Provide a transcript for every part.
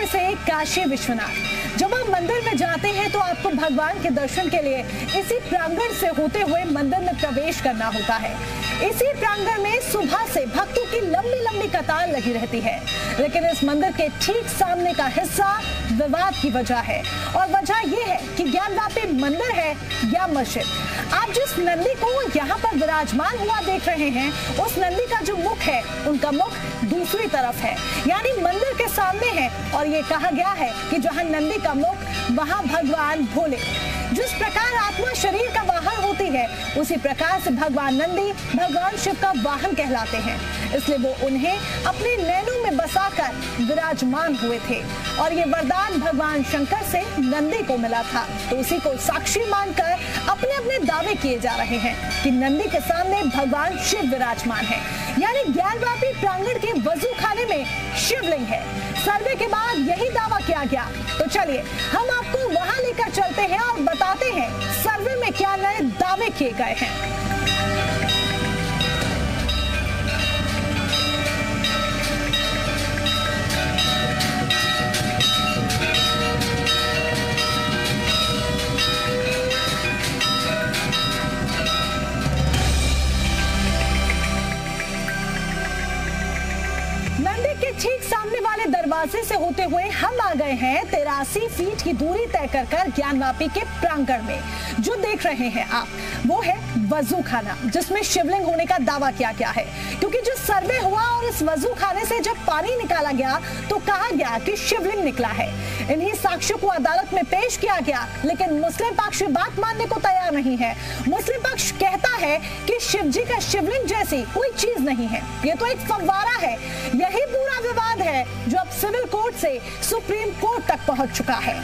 में से एक काशी विश्वनाथ। जब आप मंदिर में जाते हैं तो आपको भगवान के दर्शन के लिए इसी प्रांगण से होते हुए मंदिर में प्रवेश करना होता है। इसी प्रांगण में सुबह से भक्तों की लंबी लंबी कतार लगी रहती है, लेकिन इस मंदिर के ठीक सामने का हिस्सा विवाद की वजह है। और वजह यह है कि ज्ञानवापी मंदिर है या मस्जिद। आप जिस नंदी को यहाँ पर विराजमान हुआ देख रहे हैं, उस नंदी का जो मुख है, उनका मुख दूसरी तरफ है, यानी मंदिर के सामने है। और ये कहा गया है कि जहाँ नंदी का मुख, वहाँ भगवान भोले। जिस प्रकार आत्मा शरीर का वाहन होती है, उसी प्रकार से भगवान नंदी भगवान शिव का वाहन कहलाते हैं। इसलिए वो उन्हें अपने नैनों में बसाकर विराजमान हुए थे और ये वरदान भगवान शंकर से नंदी को मिला था। तो उसी को साक्षी मानकर अपने अपने दावे किए जा रहे हैं कि नंदी के सामने भगवान शिव विराजमान है, यानी ज्ञानवापी प्रांगण के वजू खाने में शिवलिंग है। सर्वे के बाद यही दावा किया गया। तो चलिए हम आपको वहां लेकर चलते हैं और बताते हैं सर्वे में क्या नए दावे किए गए हैं। मंदिर के ठीक सामने वाले दरवाजे से होते हुए हम आ गए हैं 83 फीट की दूरी तय कर ज्ञानवापी के प्रांगण में। जो देख रहे हैं आप, वो है वजू खाना, जिसमें शिवलिंग होने का दावा किया गया है। क्योंकि जो सर्वे हुआ और इस वजू खाने से जब पानी निकाला गया तो कहा गया कि शिवलिंग निकला है। इन्हीं साक्ष्यों को अदालत में पेश किया गया, लेकिन मुस्लिम पक्ष बात मानने को तैयार नहीं है। मुस्लिम पक्ष कहता है कि शिव जी का शिवलिंग जैसी कोई चीज नहीं है, ये तो एक फव्वारा है। यही पूरा विवाद है जो अब सिविल कोर्ट से सुप्रीम कोर्ट तक पहुंच चुका है।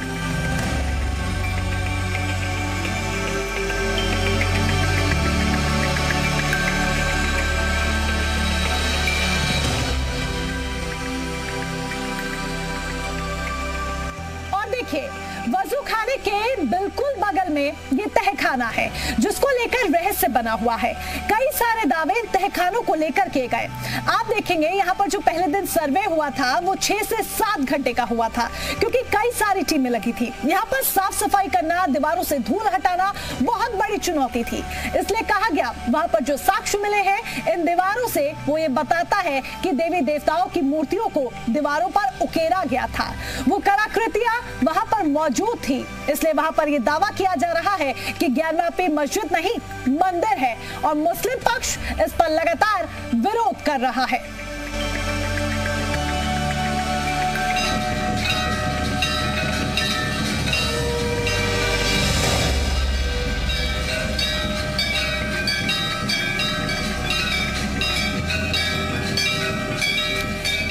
वजू खाने के बिल्कुल बगल में ये तहखाना है, जिसको लेकर रहस्य बना हुआ है। कई सारे दावे तहखानों को लेकर किए गए। आप देखेंगे यहाँ पर जो पहले दिन सर्वे हुआ था वो 6 से 7 घंटे का हुआ था, क्योंकि कई सारी टीमें लगी थी। यहाँ पर साफ सफाई करना, दीवारों से धूल हटाना बहुत बड़ी चुनौती थी। इसलिए कहा गया वहाँ पर जो साक्ष्य मिले हैं इन दीवारों से, वो ये बताता है कि देवी देवताओं की मूर्तियों को दीवारों पर उकेरा गया था। वो कलाकृतियां वहाँ पर मौजूद थी। इसलिए वहां पर यह दावा किया जा रहा है कि ज्ञानवापी मस्जिद नहीं मंदिर है, और मुस्लिम पक्ष इस पर लगातार विरोध कर रहा है।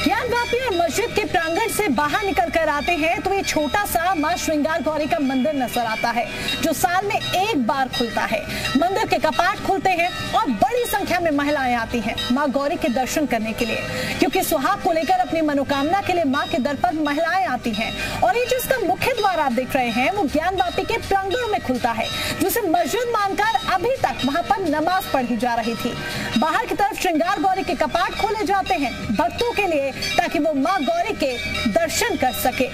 ज्ञानवापी और मस्जिद के प्रांगण से बाहर निकल कर आते हैं तो ये छोटा सा मां श्रृंगार गौरी का मंदिर नजर आता है, जो साल में एक बार खुलता है। मंदिर के कपाट खुलते हैं और बड़ी संख्या में महिलाएं आती हैं मां गौरी के दर्शन करने के लिए, क्योंकि सुहाग को लेकर अपनी मनोकामना के लिए मां के दर पर महिलाएं आती हैं। और ये जिसका मुख्य द्वार आप देख रहे हैं वो ज्ञानवापी के प्रांगण में खुलता है, जिसे मस्जिद मानकर अभी तक वहां पर नमाज पढ़ी जा रही थी। बाहर की तरफ श्रृंगार गौरी के कपाट खोले जाते हैं भक्तों के लिए, ताकि वो मां गौरी के दर्शन कर सके।